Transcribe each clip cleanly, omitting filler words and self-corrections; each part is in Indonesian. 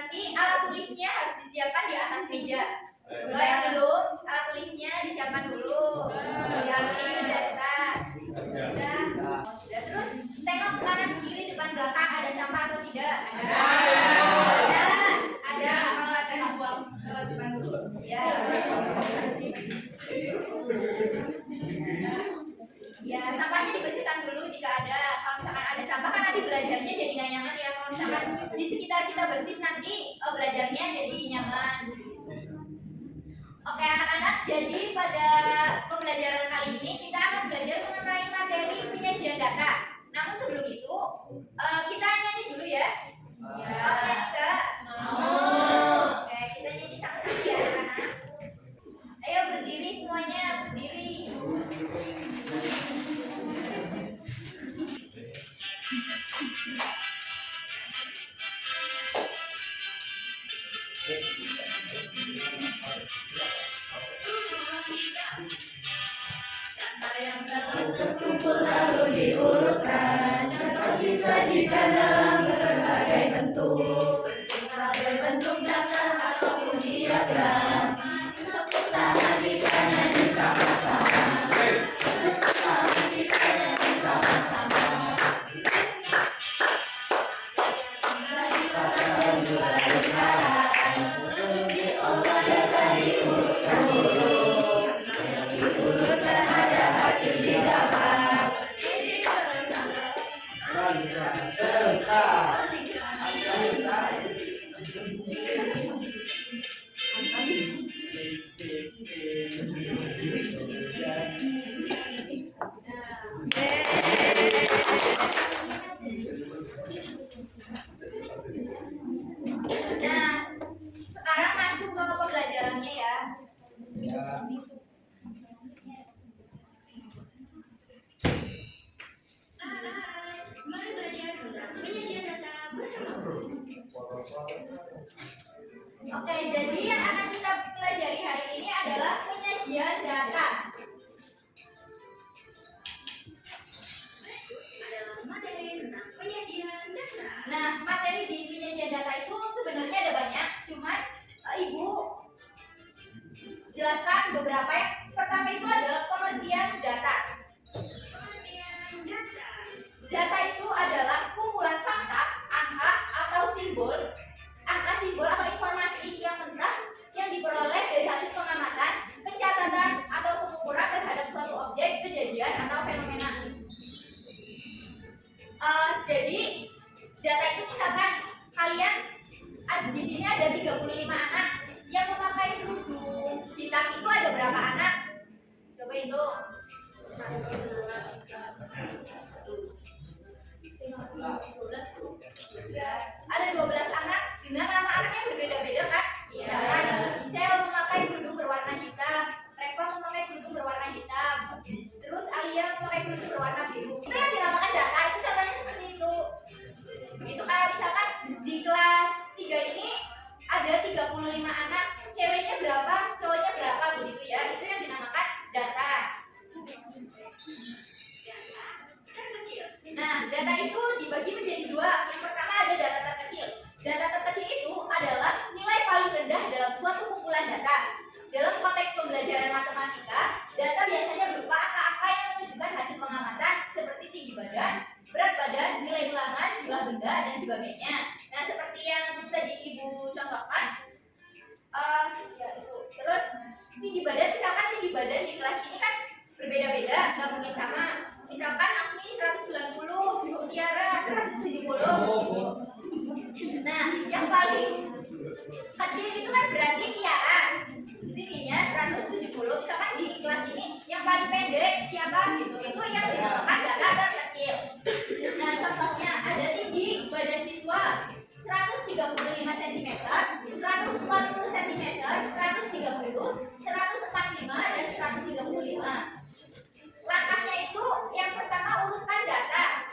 Nanti alat tulisnya harus disiapkan di atas meja. Coba yang belum, alat tulisnya disiapkan dulu. Diambil dari tas. Sudah. Terus tengok kanan kiri depan belakang ada sampah atau tidak? Ada. Ada. Kalau ada yang buang depan dulu. Ya. Ya, sampahnya dibersihkan dulu jika ada. Kalau misalkan ada sampah kan nanti belajarnya jadi nggak nyaman ya. Kalau misalkan di sekitar kita bersih nanti belajarnya jadi nyaman. Oke anak-anak, jadi pada pembelajaran kali ini kita akan belajar mengenai materi penyajian data. Namun sebelum itu kita nyanyi dulu ya. Oke enggak? Oke, kita nyanyi sama-sama ya anak-anak. Ayo berdiri semuanya, berdiri. Data yang telah terkumpul lalu diurutkan, dapat disajikan dalam berbagai bentuk. Berbagai bentuk daftar ataupun diagram, untuk tahan ditanya bersama-sama. Tahan ditanya bersama-sama. Nah, sekarang masuk ke pembelajarannya ya. Mari belajar tentang penyajian data bersama. Oke, jadi yang akan kita pelajari hari ini adalah penyajian data. Materi tentang penyajian data. Nah, materi di penyajian data itu sebenarnya ada banyak, cuman Ibu jelaskan beberapa ya. Pertama itu adalah pengertian data. Data itu adalah kumpulan fakta, angka atau simbol, atau informasi yang mentah yang diperoleh dari hasil pengamatan, pencatatan atau pengukuran terhadap suatu objek, kejadian atau fenomena. Jadi data itu misalkan kalian di sini ada 35 anak yang memakai kerudung hitam, itu ada berapa anak? Coba hitung. Ada 12 anak dengan nama anaknya berbeda-beda kan? Misalkan Gisel memakai kerudung berwarna hitam, Reva memakai kerudung berwarna hitam, terus Alia memakai kerudung berwarna biru. Itu yang dinamakan data, itu contohnya seperti itu. Begitu kayak misalkan di kelas 3 ini ada 35 anak, ceweknya berapa, cowoknya berapa, begitu ya. Itu yang dinamakan data. Nah, data itu dibagi menjadi dua. Yang pertama ada data terkecil. Data terkecil itu adalah nilai paling rendah dalam suatu kumpulan data. Dalam konteks pembelajaran matematika, data biasanya berupa angka-angka yang menunjukkan hasil pengamatan seperti tinggi badan, berat badan, nilai ulangan, jumlah benda, dan sebagainya. Nah, seperti yang tadi Ibu contohkan, terus tinggi badan, misalkan tinggi badan di kelas ini kan berbeda-beda, nggak mungkin sama. Misalkan Agni 190, Tiara 170. Nah, yang paling kecil itu kan berarti Tiara, tingginya 170. Misalkan di kelas ini yang paling pendek siapa gitu, itu yang dinamakan data terkecil. Nah, contohnya ada tinggi badan siswa 135 cm, 140 cm, 130, 145, dan 135. Langkahnya itu yang pertama urutkan data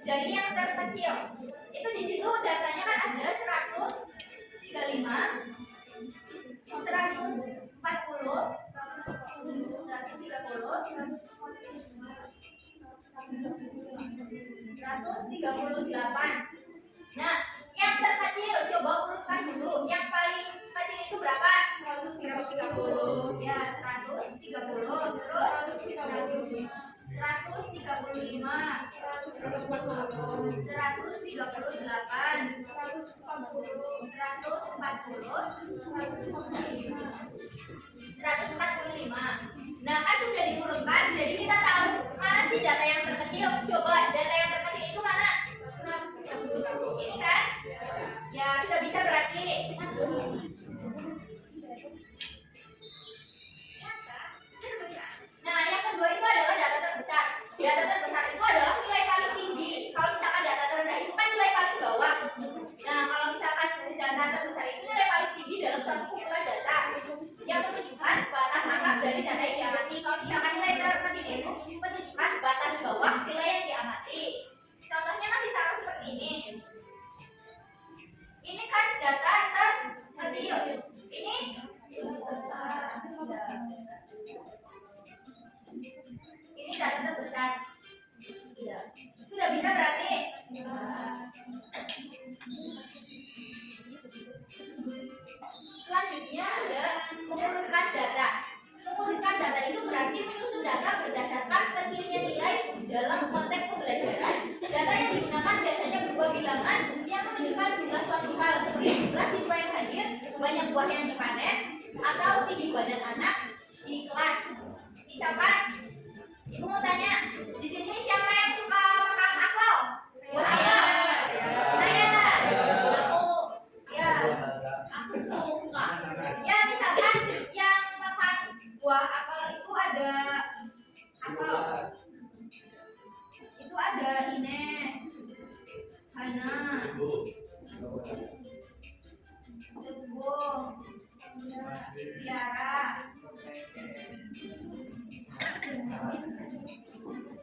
dari yang terkecil. Itu di situ datanya kan ada 135, 140, 138. Nah, yang terkecil coba urutkan dulu 135, 138, 145. Nah, kan sudah diurutkan, jadi kita tahu mana sih data yang terkecil. Coba data yang terkecil itu mana? Ini kan? Ya, sudah bisa berarti. Nah, yang kedua itu adalah data terbesar. Data terbesar itu adalah nilai paling tinggi. Kalau misalkan data terendah itu kan nilai paling bawah. Nah, kalau misalkan data terbesar itu nilai paling tinggi dalam suatu kumpulan data yang menunjukkan batas atas dari data yang diamati. Kalau misalkan nilai terkecil itu menunjukkan batas bawah nilai yang diamati. Contohnya masih sama seperti ini. Ini kan data terkecil. Ini besar. Ini data terbesar. Sudah bisa berarti? Selanjutnya ada mengurutkan data. Mengurutkan data itu berarti menyusun data berdasarkan kecilnya nilai dalam konteks pembelajaran. Data yang digunakan biasanya berupa bilangan yang menunjukkan jumlah suatu hal seperti jumlah siswa yang hadir, banyak buah yang dipanen, atau tinggi badan anak di kelas. Misalkan, ibu mau tanya, di sini siapa yang suka makan apel? Buah apel? Saya. Aku. Ya. Aku suka. Ya, misalkan yang makan buah apel itu ada apel. Itu ada Ines, Hana, Teguh, Tiara,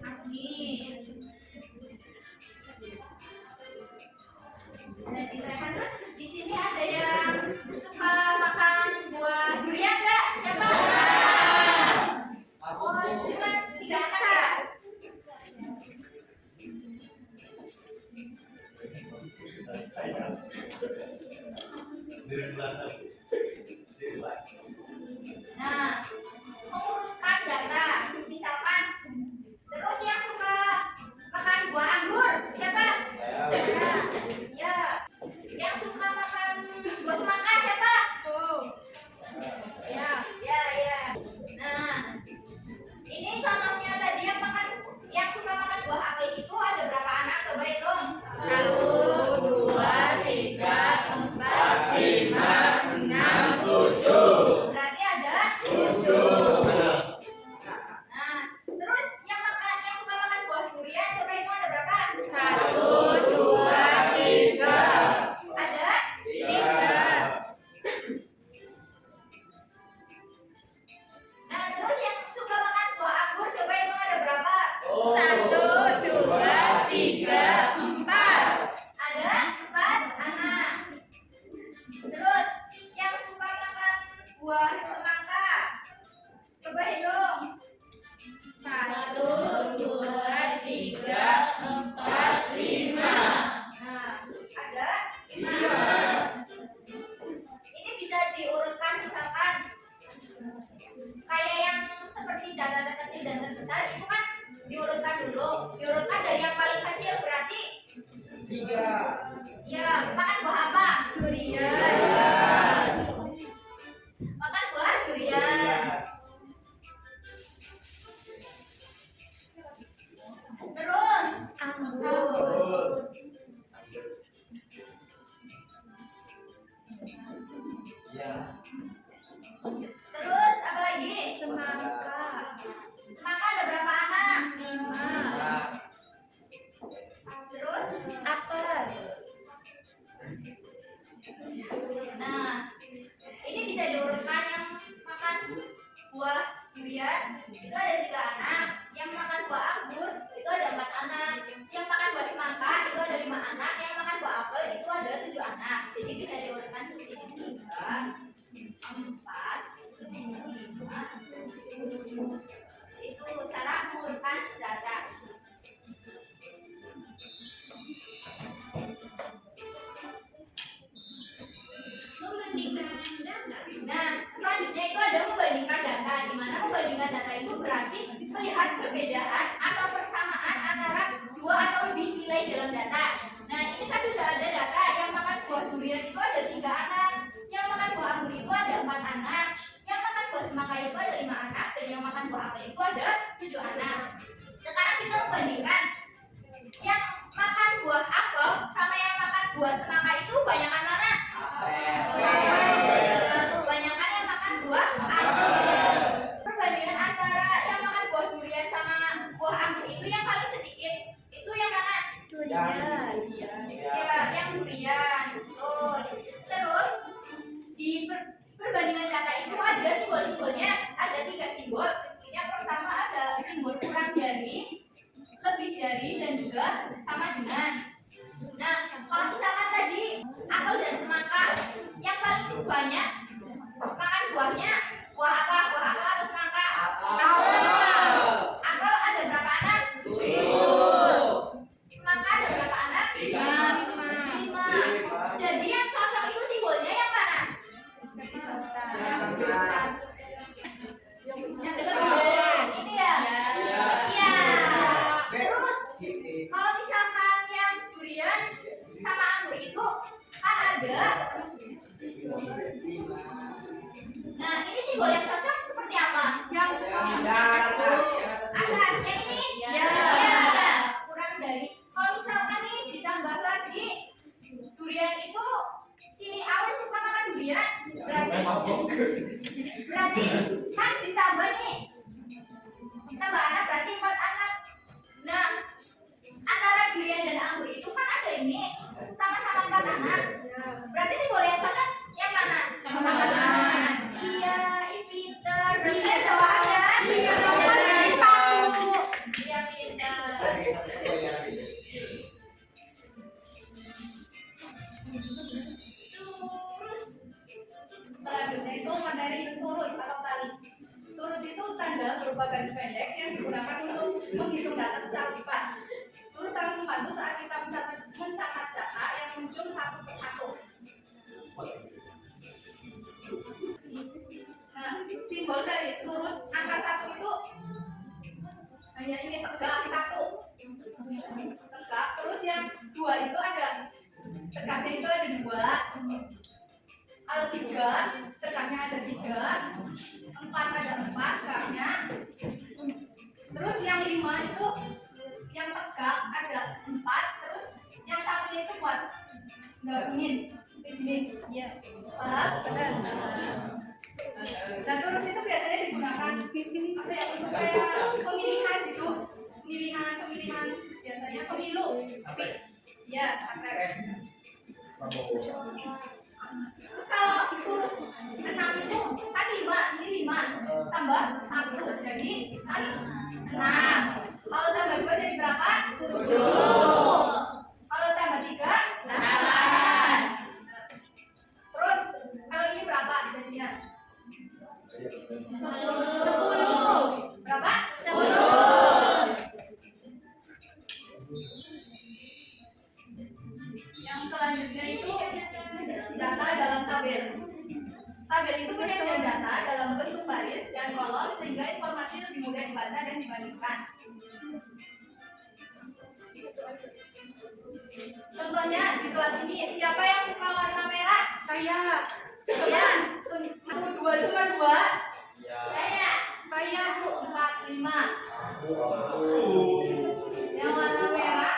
Agni, dan Israel. Terus di sini ada yang suka makan buah durian nggak? Siapa? Oh, cuma 3 saja. Nah, mengurutkan data, misalkan, terus yang suka makan buah anggur, siapa? Ya. Yang suka makan buah semangka, siapa? Ya. Nah, ini contohnya tadi yang suka makan buah apel itu ada berapa anak? Coba hitung. 1, 2, 3, 4, 5, 6, 7. Berarti ada 7. Nah, terus yang suka makan buah durian, coba hitung ada berapa? 1, 2, 3. Ada 3. Nah, terus yang suka makan buah anggur, coba hitung ada berapa? 1, 2, 3, 4. Ada 4 anak. Terus yang suka makan buah semangka, coba hitung. 1, 2, 3, 4, 5. Nah, ada 5. Ini bisa diurutkan, misalkan kayak yang seperti data terkecil dan terbesar itu kan diurutkan dulu. Diurutkan dari yang paling kecil berarti 3. Ya, makan buah apa? Durian. Makan buah durian. Terus anggur. Terus apa lagi? Semangka. Semangka ada berapa anak? 5. Terus apel. Nah, ini bisa diurutkan. Yang makan buah durian itu ada 3 anak. Yang makan buah anggur itu ada 4 anak. Yang makan buah semangka itu ada 5 anak. Yang makan buah apel itu ada 7 anak. Jadi bisa diurutkan seperti ini. 3, 4, 5, 7. Itu cara mengurutkan data. Nah, selanjutnya itu ada membandingkan data. Di mana membandingkan data itu berarti melihat perbedaan atau persamaan antara dua atau lebih nilai dalam data. Nah, ini kan sudah ada data yang makan buah durian itu ada 3 anak, yang makan buah anggur itu ada 4 anak, yang makan buah semangka itu ada 5 anak, dan yang makan buah apel itu ada 7 anak. Sekarang kita membandingkan yang makan buah apel sama yang makan buah semangka itu banyakan mana? Banyakan yang makan buah apel. Perbandingan antara yang makan buah durian sama buah anggur itu yang paling sedikit itu yang mana? Durian. Ya, yang durian, betul. Terus di perbandingan data itu ada simbol-simbolnya, ada 3 simbol. Yang pertama ada simbol kurang dari, lebih dari, dan juga sama dengan. Nah, kalau misalkan tadi apel dan semangka, yang paling banyak makan buahnya buah apa? Buah apel atau semangka? Apel ada berapa anak? 7. Semangka ada berapa anak? 5. Jadi yang cocok itu simbolnya yang mana? Yang lebih dari ini ya? Iya. Terus kalau misalkan yang durian sama anggur itu kan ada. Nah, ini simbol yang cocok seperti apa? Yang ada yang ini? Ya. Kurang dari. Kalau misalkan nih ditambah lagi durian itu si Aul suka makan durian, berarti kan ditambah nih. Tambah anak berarti 4 anak. Nah, antara durian dan anggur itu kan ada ini sama-sama 4 anak. Berarti simbol yang cocok yang mana? Sama-sama. Iya, pinter. Iya, doanya. Iya, doanya 1. Iya, pinter. Terus selanjutnya itu materi turus atau tali. Turus itu tanda berupa garis pendek yang digunakan untuk menghitung data secara cepat. Turus sangat membantu saat kita mencatat data yang muncul satu persatu. Nah, simbol dari turus angka 1 itu hanya ini tegak 1. Tegak. Terus yang 2 itu ada tegaknya itu ada 2. Kalau 3, tegaknya ada 3. 4 ada 4 tegaknya. Terus yang 5 itu yang tegak ada 4. Terus yang satunya itu buat gabungin begini. Iya. Paham? Dan terus itu biasanya digunakan apa ya, untuk kayak pemilihan gitu. Pemilihan biasanya pemilu. Tapi ya, terus kalau turus 6 itu kan 5, ini 5 tambah 1 jadi kan 6. Kalau tambah 2 jadi berapa? 7. Kalau tambah 3 8. Terus kalau ini berapa jadinya? 10. Berapa? 10. Yang selanjutnya itu data dalam tabel. Tabel itu penyajian data dalam bentuk baris dan kolom sehingga informasi lebih mudah dibaca dan dibandingkan. Contohnya di kelas ini, siapa yang suka warna merah? saya. Saya. 2 cuma 2. Saya. Saya 4, 5. Yang warna merah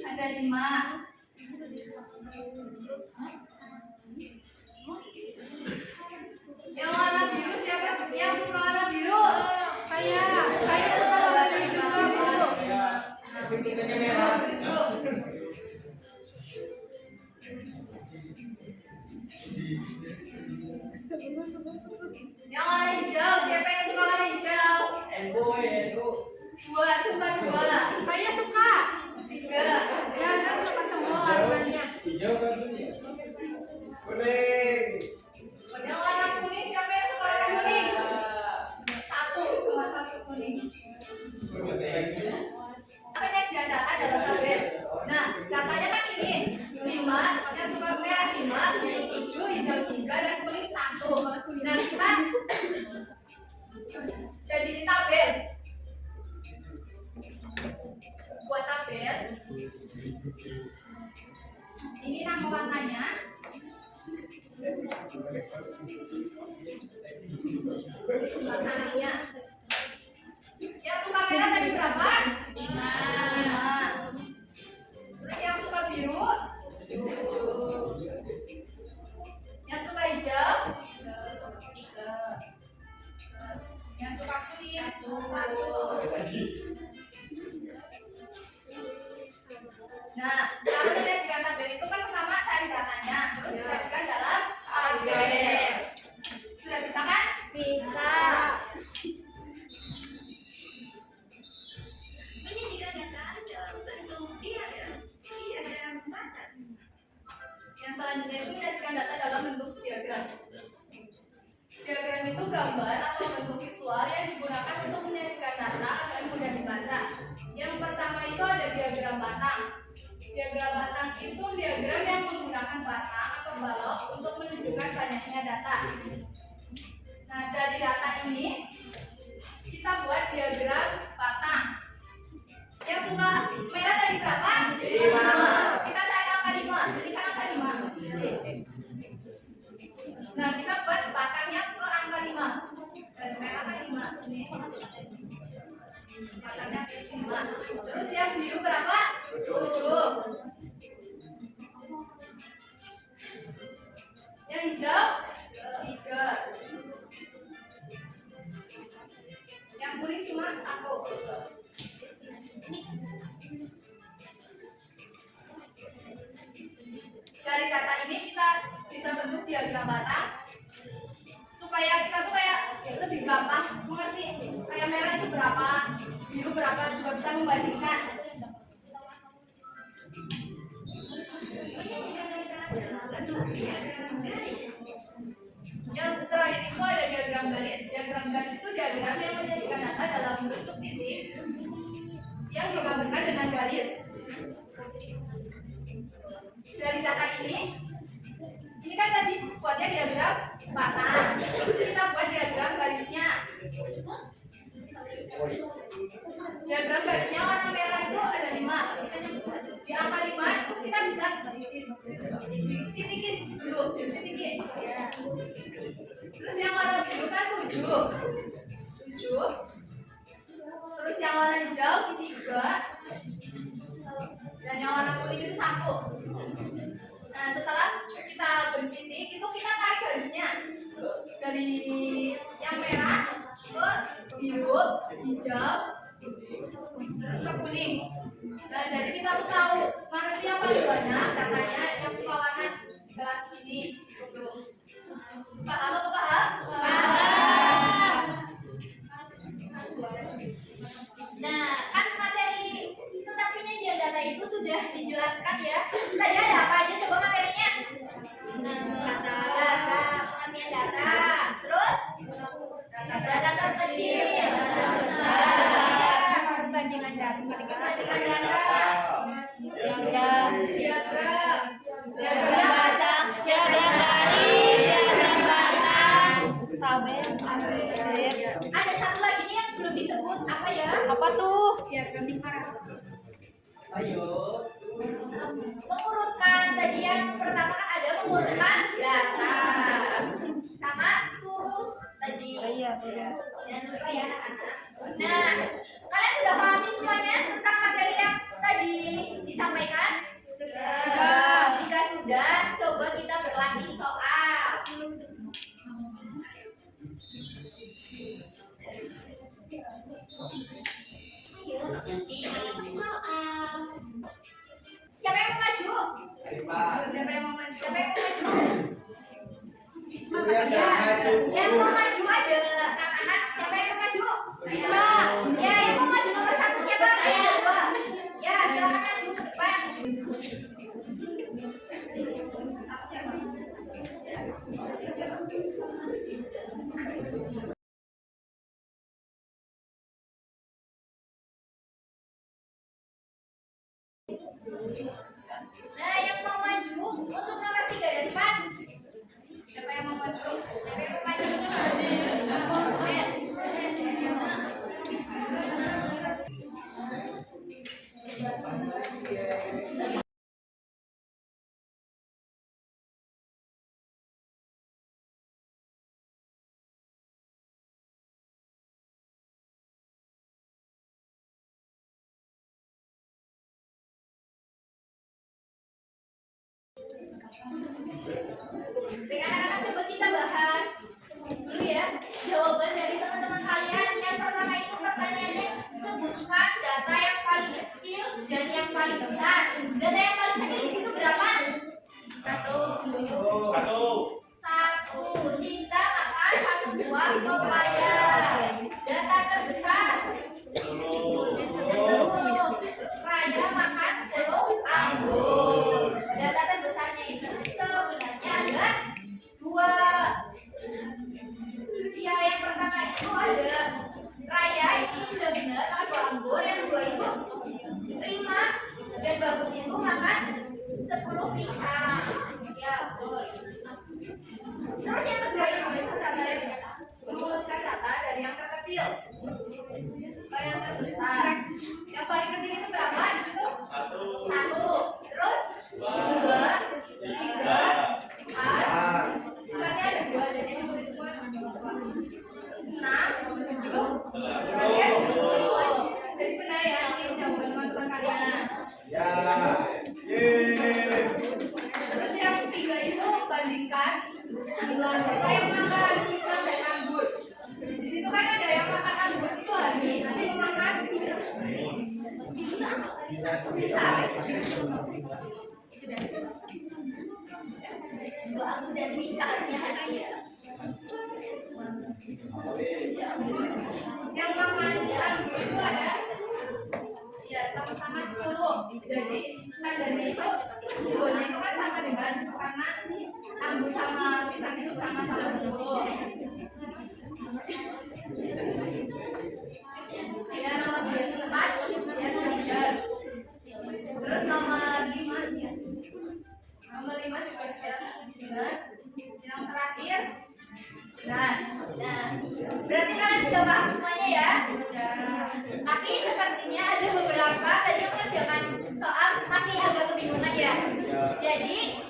ada 5. Yang warna biru siapa yang suka warna biru? Saya suka warna biru juga, Bu. Yang warna hijau siapa yang suka warna hijau? 2 cuma 2. Saya suka 3. Saya suka semua warnanya. Hijau kan kuning. Yang warna kuning siapa yang suka warna kuning? 1 cuma 1 kuning. Penyajian data dalam tabel. Ini nama warnanya. Warnanya. Yang suka merah tadi berapa? 5. Terus yang suka biru? 7. Yang suka hijau? 3. Yang suka kuning? 1. Nah, kalau menyajikan tabel itu kan pertama cari datanya, terus disajikan dalam tabel. Sudah bisa kan? Bisa. Yang selanjutnya itu menyajikan data dalam bentuk diagram. Diagram itu gambar atau bentuk visual yang digunakan untuk menyajikan data agar mudah dibaca. Yang pertama itu ada diagram batang. Diagram batang itu diagram yang menggunakan batang atau balok untuk menunjukkan banyaknya data. Nah, dari data ini kita buat diagram batang. Yang suka merah tadi berapa? 5. Kita cari angka 5. Ini kan angka 5. Nah, kita buat batangnya ke angka 5. Dari merah kan 5. Ini batangnya 5. Terus yang biru berapa? 7. Yang hijau 3. Yang kuning cuma 1. Dari data ini kita bisa bentuk diagram batang supaya kita tuh kayak lebih gampang mengerti kayak merah itu berapa, biru berapa, juga bisa membandingkan. Yang terakhir itu ada diagram garis. Diagram garis itu diagram yang menyajikan data dalam bentuk titik yang digambarkan dengan garis. Dari data ini kan tadi buatnya diagram batang, terus kita buat diagram garisnya. Diagram garisnya warna merah itu ada 5. Di angka 5 itu kita bisa titikin dulu, titikin. Terus yang warna biru kan 7. Terus yang warna hijau 3. Dan yang warna kuning itu 1. Nah, setelah kita bertitik itu kita tarik garisnya dari yang merah ke biru, hijau, terus ke kuning. Nah, jadi kita tuh tahu mana sih yang paling banyak datanya yang suka warna kelas ini. Tuh. Paham apa paham? Paham. Nah, kan materi tentang penyajian data itu sudah dijelaskan ya. Tadi ada apa aja coba materinya? Data, pengertian data, terus data terkecil, data besar, perbandingan data, diagram batang, diagram garis, diagram batang, tabel. Ada satu lagi nih yang belum disebut, apa ya? Apa tuh? Diagram lingkaran. Ayo. Mengurutkan, tadi yang pertama kan ada mengurutkan data sama turus tadi. Jangan lupa ya anak-anak. Nah, kalian sudah pahami semuanya tentang materi yang tadi disampaikan? Sudah. Jika sudah, coba kita berlatih soal. Siapa yang mau maju? Siapa yang mau maju? Siapa yang mau maju? Bisma katanya. Yang mau maju ada anak-anak. Siapa yang mau maju? Bisma. Ya, yang mau maju nomor 1 siapa? Saya 2. Ya, silakan maju ke depan. Aku siapa? Nah, yang mau maju untuk nomor 3 dari depan. Siapa yang mau maju? Siapa yang mau maju? Baik anak-anak, coba kita bahas dulu ya jawaban dari teman-teman kalian. Yang pertama itu pertanyaannya, sebutkan data yang paling kecil dan yang paling besar. Data yang paling kecil di situ berapa? Satu. Sinta makan 1 buah pepaya. Data terbesar 10. Raya makan 10 anggur. Data terbesarnya itu sebenarnya ada 2. Ya, yang pertama itu ada Raya, ini sudah benar makan 2 anggur. Yang kedua itu Rima dan Bagus itu makan 10 pisang. Ya, betul. Terus yang kedua itu data yang merumuskan data dari yang terkecil ke yang terbesar. Yang paling kecil itu berapa di situ? 1. Terus 2, 3, 4. Sifatnya ada 2, jadi ditulis semua. 6, 7, terakhir 10. Jadi benar ya, ini jawaban teman-teman kalian. Ya. Terus yang ketiga itu bandingkan jumlah siswa yang makan pisang dan anggur. Di situ kan ada yang makan anggur itu Hani memakan pisang. Dua anggur dan pisangnya hadiah. Yang makan anggur itu ada ya sama-sama 10. Jadi tandanya itu jumlahnya itu kan sama dengan karena anggur sama pisang itu sama-sama 10. Ya nomor 2 itu tepat, ya sudah benar. Terus nomor 5 ya. Nomor 5 juga sudah benar. Yang terakhir benar. Nah, berarti kalian sudah paham semuanya ya? Tapi sepertinya ada beberapa tadi yang mengerjakan soal masih agak kebingungan ya. Jadi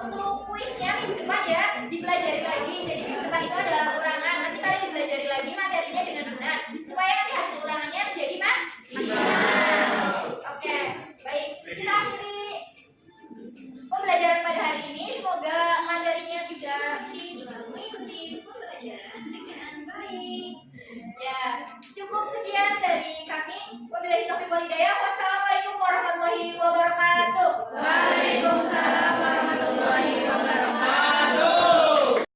untuk kuisnya minggu depan ya dipelajari lagi. Jadi minggu depan itu ada ulangan. Nanti kalian dipelajari lagi materinya dengan benar supaya nanti hasil ulangannya menjadi maksimal. Oke, baik. Kita akhiri pembelajaran pada hari ini. Semoga materinya bisa mengikuti pembelajaran dengan baik. Ya, cukup sekian dari kami. Wabillahi taufiq wal hidayah.